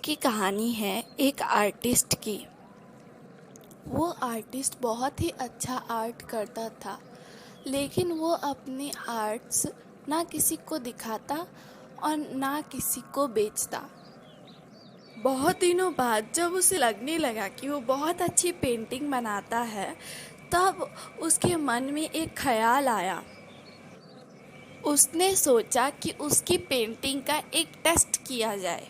की कहानी है एक आर्टिस्ट की। वो आर्टिस्ट बहुत ही अच्छा आर्ट करता था, लेकिन वो अपने आर्ट्स ना किसी को दिखाता और ना किसी को बेचता। बहुत दिनों बाद जब उसे लगने लगा कि वो बहुत अच्छी पेंटिंग बनाता है, तब उसके मन में एक ख्याल आया। उसने सोचा कि उसकी पेंटिंग का एक टेस्ट किया जाए।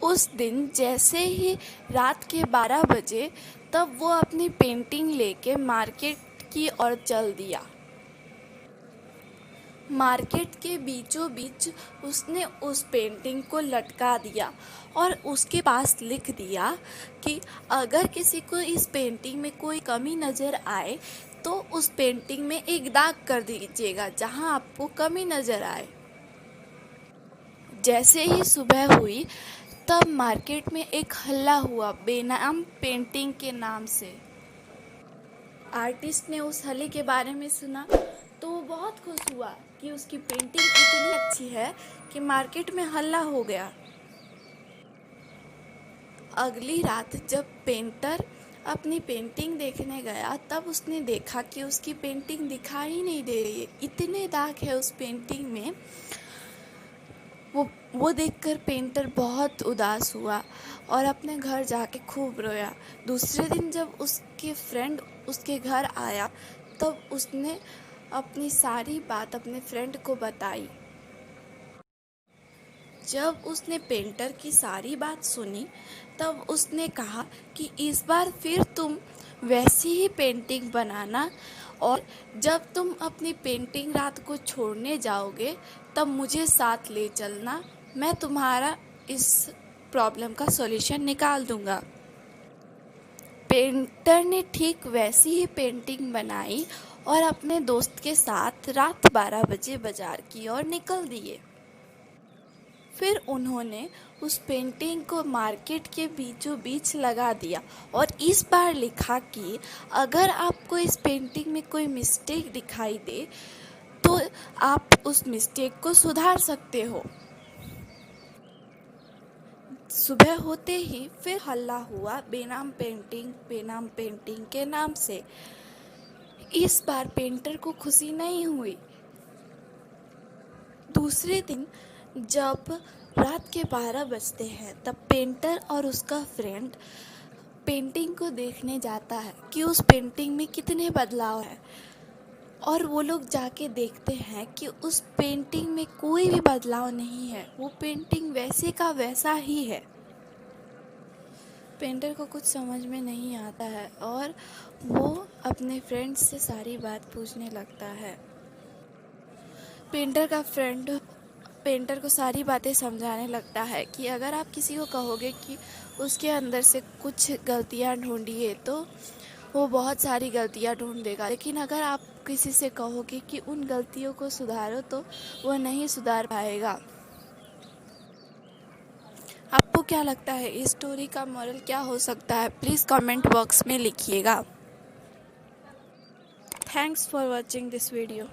उस दिन जैसे ही रात के 12 बजे, तब वो अपनी पेंटिंग लेके मार्केट की ओर चल दिया। मार्केट के बीचों बीच उसने उस पेंटिंग को लटका दिया और उसके पास लिख दिया कि अगर किसी को इस पेंटिंग में कोई कमी नज़र आए तो उस पेंटिंग में एक दाग कर दीजिएगा जहां आपको कमी नज़र आए। जैसे ही सुबह हुई, तब मार्केट में एक हल्ला हुआ बेनाम पेंटिंग के नाम से। आर्टिस्ट ने उस हल्ले के बारे में सुना तो वो बहुत खुश हुआ कि उसकी पेंटिंग इतनी अच्छी है कि मार्केट में हल्ला हो गया। अगली रात जब पेंटर अपनी पेंटिंग देखने गया, तब उसने देखा कि उसकी पेंटिंग दिखाई नहीं दे रही है, इतने दाग है उस पेंटिंग में। वो देखकर पेंटर बहुत उदास हुआ और अपने घर जाके खूब रोया। दूसरे दिन जब उसके फ्रेंड उसके घर आया, तब उसने अपनी सारी बात अपने फ्रेंड को बताई। जब उसने पेंटर की सारी बात सुनी, तब उसने कहा कि इस बार फिर तुम वैसी ही पेंटिंग बनाना, और जब तुम अपनी पेंटिंग रात को छोड़ने जाओगे तब मुझे साथ ले चलना। मैं तुम्हारा इस प्रॉब्लम का सॉल्यूशन निकाल दूंगा। पेंटर ने ठीक वैसी ही पेंटिंग बनाई और अपने दोस्त के साथ रात 12 बजे बाजार की ओर निकल दिए। फिर उन्होंने उस पेंटिंग को मार्केट के बीचों बीच लगा दिया और इस बार लिखा कि अगर आपको इस पेंटिंग में कोई मिस्टेक दिखाई दे तो आप उस मिस्टेक को सुधार सकते हो। सुबह होते ही फिर हल्ला हुआ बेनाम पेंटिंग के नाम से। इस बार पेंटर को खुशी नहीं हुई। दूसरे दिन जब रात के 12 बजते हैं, तब पेंटर और उसका फ्रेंड पेंटिंग को देखने जाता है कि उस पेंटिंग में कितने बदलाव हैं, और वो लोग जाके देखते हैं कि उस पेंटिंग में कोई भी बदलाव नहीं है, वो पेंटिंग वैसे का वैसा ही है। पेंटर को कुछ समझ में नहीं आता है और वो अपने फ्रेंड्स से सारी बात पूछने लगता है। पेंटर का फ्रेंड पेंटर को सारी बातें समझाने लगता है कि अगर आप किसी को कहोगे कि उसके अंदर से कुछ गलतियां ढूंढिए तो वो बहुत सारी गलतियां ढूंढ देगा, लेकिन अगर आप किसी से कहोगे कि उन गलतियों को सुधारो तो वो नहीं सुधार पाएगा। आपको क्या लगता है इस स्टोरी का मॉरल क्या हो सकता है? प्लीज़ कमेंट बॉक्स में लिखिएगा। Thanks for watching this video.